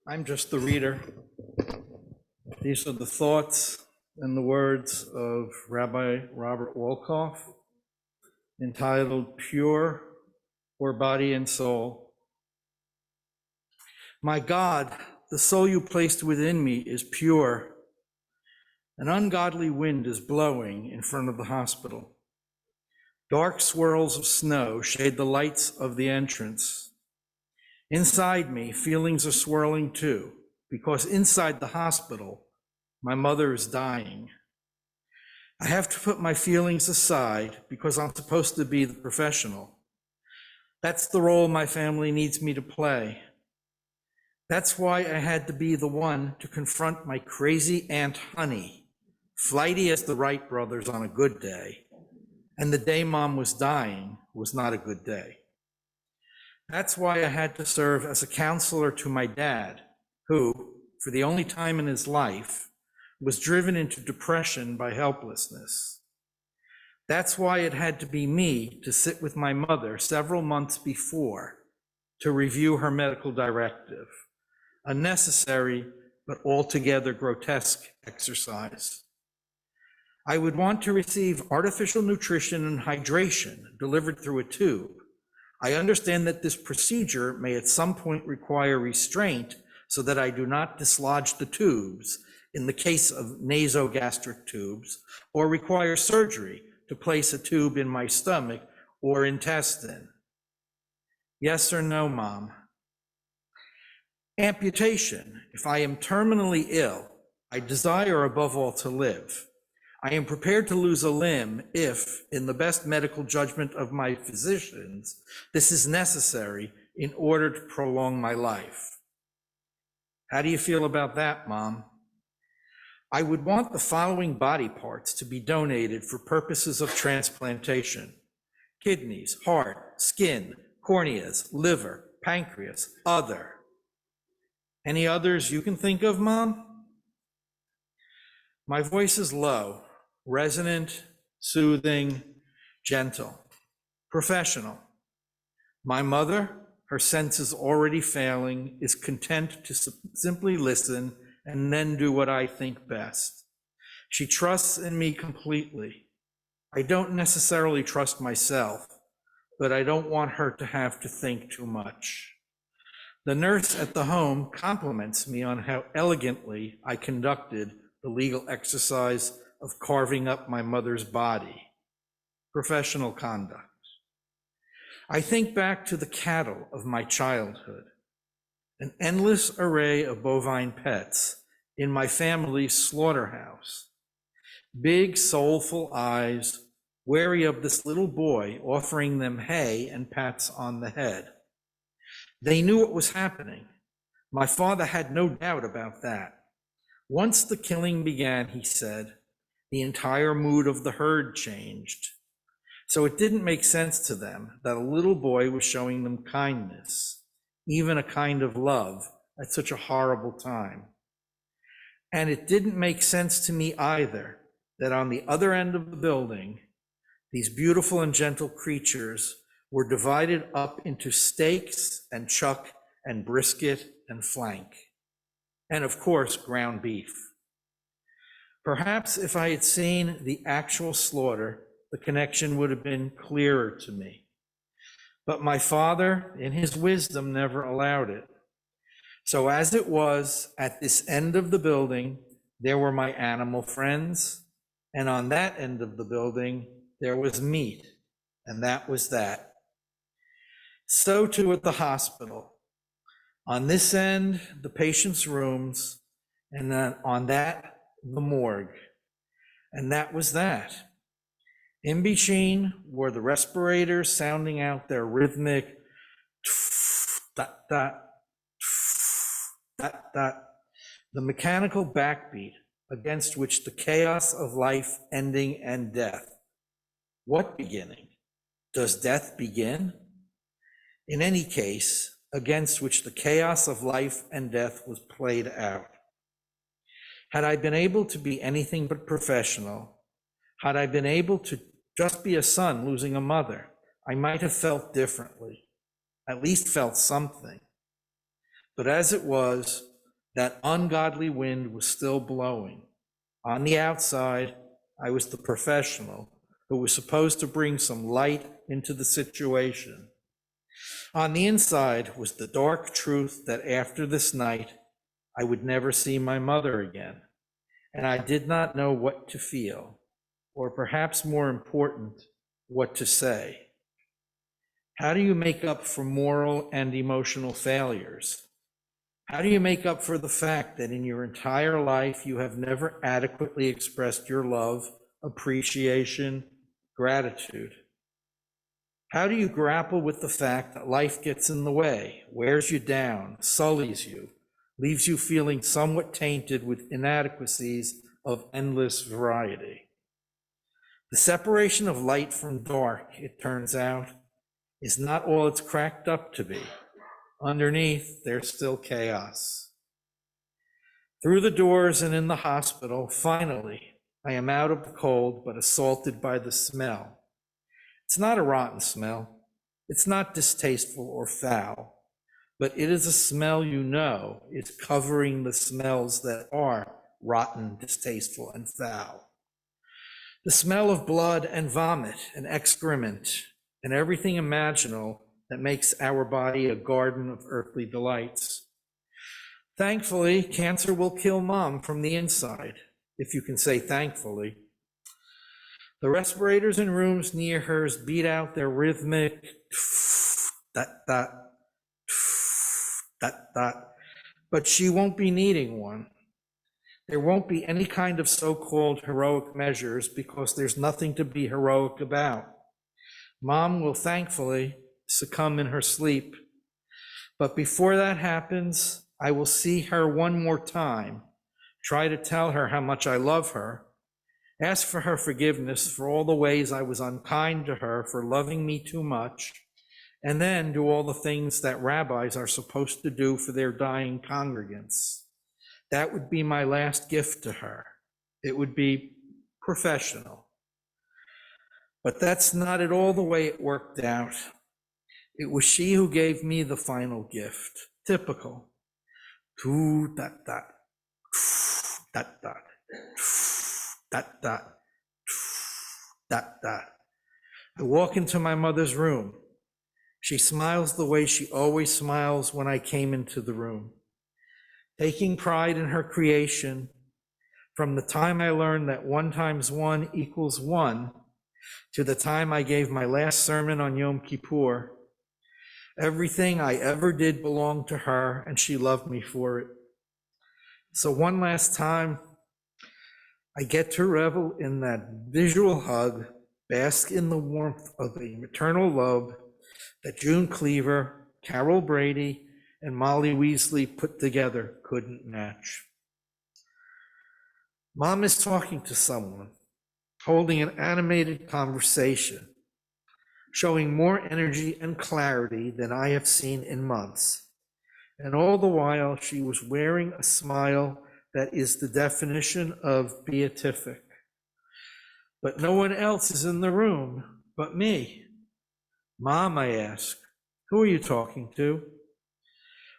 I'm just the reader. These are the thoughts and the words of Rabbi Robert Wolkoff, entitled Pure for Body and Soul. My God, the soul you placed within me is pure. An ungodly wind is blowing in front of the hospital. Dark swirls of snow shade the lights of the entrance. Inside me, feelings are swirling too, because inside the hospital, my mother is dying. I have to put my feelings aside because I'm supposed to be the professional. That's the role my family needs me to play. That's why I had to be the one to confront my crazy Aunt Honey, flighty as the Wright brothers on a good day, and the day Mom was dying was not a good day. That's why I had to serve as a counselor to my dad, who, for the only time in his life, was driven into depression by helplessness. That's why it had to be me to sit with my mother several months before to review her medical directive, a necessary but altogether grotesque exercise. I would want to receive artificial nutrition and hydration delivered through a tube. I understand that this procedure may at some point require restraint so that I do not dislodge the tubes in the case of nasogastric tubes, or require surgery to place a tube in my stomach or intestine. Yes or no, Mom? Amputation. If I am terminally ill, I desire above all to live. I am prepared to lose a limb if, in the best medical judgment of my physicians, this is necessary in order to prolong my life. How do you feel about that, Mom? I would want the following body parts to be donated for purposes of transplantation: kidneys, heart, skin, corneas, liver, pancreas, other. Any others you can think of, Mom? My voice is low, resonant, soothing, gentle, professional. My mother, her senses already failing, is content to simply listen and then do what I think best. She trusts in me completely. I don't necessarily trust myself, but I don't want her to have to think too much. The nurse at the home compliments me on how elegantly I conducted the legal exercise of carving up my mother's body. Professional conduct. I think back to the cattle of my childhood, an endless array of bovine pets in my family's slaughterhouse. Big, soulful eyes, wary of this little boy offering them hay and pats on the head. They knew what was happening. My father had no doubt about that. Once the killing began, he said, the entire mood of the herd changed. So it didn't make sense to them that a little boy was showing them kindness, even a kind of love, at such a horrible time. And it didn't make sense to me either that on the other end of the building, these beautiful and gentle creatures were divided up into steaks and chuck and brisket and flank, and of course, ground beef. Perhaps if I had seen the actual slaughter, the connection would have been clearer to me. But my father, in his wisdom, never allowed it. So as it was, at this end of the building, there were my animal friends, and on that end of the building, there was meat, and that was that. So too at the hospital. On this end, the patient's rooms, and then on that, the morgue. And that was that. In between were the respirators sounding out their rhythmic dot, dot, dot, dot, the mechanical backbeat against which the chaos of life, ending, and death. What beginning? Does death begin? In any case, against which the chaos of life and death was played out. Had I been able to be anything but professional, had I been able to just be a son losing a mother, I might have felt differently, at least felt something. But as it was, That ungodly wind was still blowing. On the outside, I was the professional who was supposed to bring some light into the situation. On the inside was the dark truth that after this night, I would never see my mother again, and I did not know what to feel, or perhaps more important, what to say. How do you make up for moral and emotional failures? How do you make up for the fact that in your entire life you have never adequately expressed your love, appreciation, gratitude? How do you grapple with the fact that life gets in the way, wears you down, sullies you, leaves you feeling somewhat tainted with inadequacies of endless variety? The separation of light from dark, it turns out, is not all it's cracked up to be. Underneath, there's still chaos. Through the doors and in the hospital, finally, I am out of the cold, but assaulted by the smell. It's not a rotten smell. It's not distasteful or foul, but it is a smell you know is covering the smells that are rotten, distasteful, and foul. The smell of blood and vomit and excrement and everything imaginable that makes our body a garden of earthly delights. Thankfully, cancer will kill Mom from the inside, if you can say thankfully. The respirators in rooms near hers beat out their rhythmic that, but she won't be needing one. There won't be any kind of so-called heroic measures because there's nothing to be heroic about. Mom will thankfully succumb in her sleep. But before that happens, I will see her one more time, try to tell her how much I love her, ask for her forgiveness for all the ways I was unkind to her for loving me too much, and then do all the things that rabbis are supposed to do for their dying congregants. That would be my last gift to her. It would be professional. But that's not at all the way it worked out. It was she who gave me the final gift. Typical. Dot, dot, dot, dot, dot, dot, dot, dot. I walk into my mother's room. She smiles the way she always smiles when I came into the room. Taking pride in her creation, from the time I learned that 1 times 1 equals 1, to the time I gave my last sermon on Yom Kippur, everything I ever did belonged to her, and she loved me for it. So one last time, I get to revel in that visual hug, bask in the warmth of a maternal love that June Cleaver, Carol Brady, and Molly Weasley put together couldn't match. Mom is talking to someone, holding an animated conversation, showing more energy and clarity than I have seen in months. And all the while, she was wearing a smile that is the definition of beatific. But no one else is in the room but me. Mom, I ask, who are you talking to?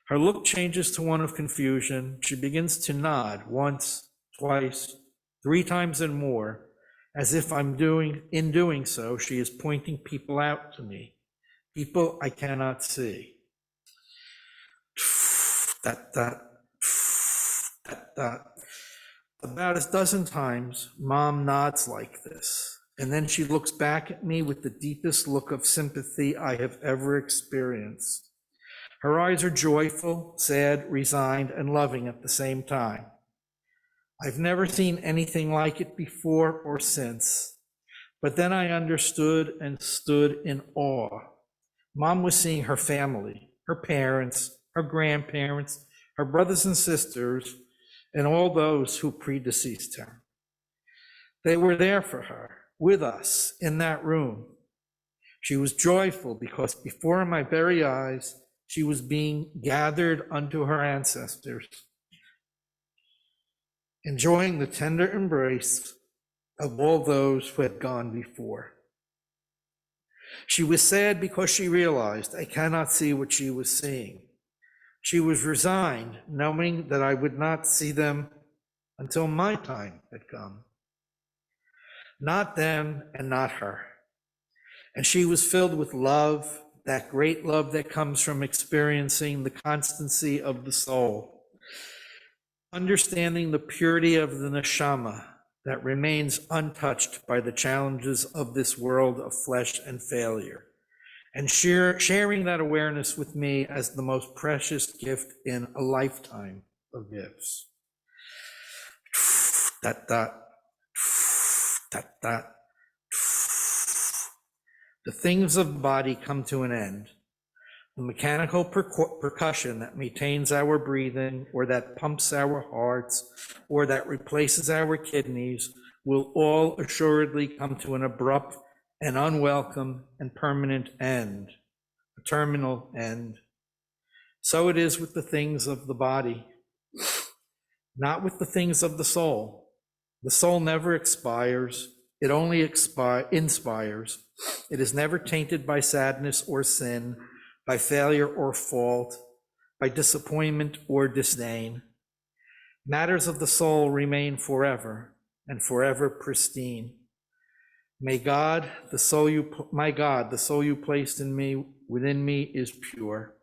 Her look changes to one of confusion. She begins to nod once, twice, 3 times and more, as if in doing so, she is pointing people out to me, people I cannot see. That. About a dozen times, Mom nods like this, and then she looks back at me with the deepest look of sympathy I have ever experienced. Her eyes are joyful, sad, resigned, and loving at the same time. I've never seen anything like it before or since, but then I understood and stood in awe. Mom was seeing her family, her parents, her grandparents, her brothers and sisters, and all those who predeceased her. They were there for her, with us, in that room. She was joyful because before my very eyes, she was being gathered unto her ancestors, enjoying the tender embrace of all those who had gone before. She was sad because she realized I cannot see what she was seeing. She was resigned, knowing that I would not see them until my time had come. Not them and not her. And she was filled with love, that great love that comes from experiencing the constancy of the soul, understanding the purity of the neshama that remains untouched by the challenges of this world of flesh and failure, and sharing that awareness with me as the most precious gift in a lifetime of gifts. Dot, dot, dot, dot. The things of body come to an end. The mechanical percussion that maintains our breathing, or that pumps our hearts, or that replaces our kidneys, will all assuredly come to an abrupt and unwelcome and permanent end, a terminal end. So it is with the things of the body, not with the things of the soul. The soul never expires. It only inspires. It is never tainted by sadness or sin, by failure or fault, by disappointment or disdain. Matters of the soul remain forever and forever pristine. My God, the soul you placed in me, within me is pure.